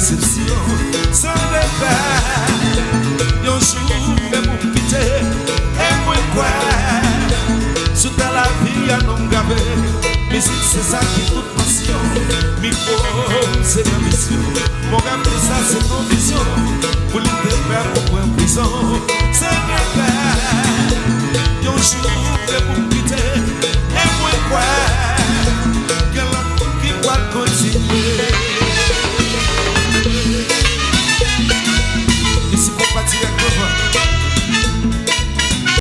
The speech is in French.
déception, sans regret. Un jour, mais pour quitter, et moi quoi? Sous la vie, à non gavé. Musique, c'est ça qui est toute passion. Micro, c'est ma mission. Mon gars, ça, c'est ton vision. Pour l'idée, pour prendre prison.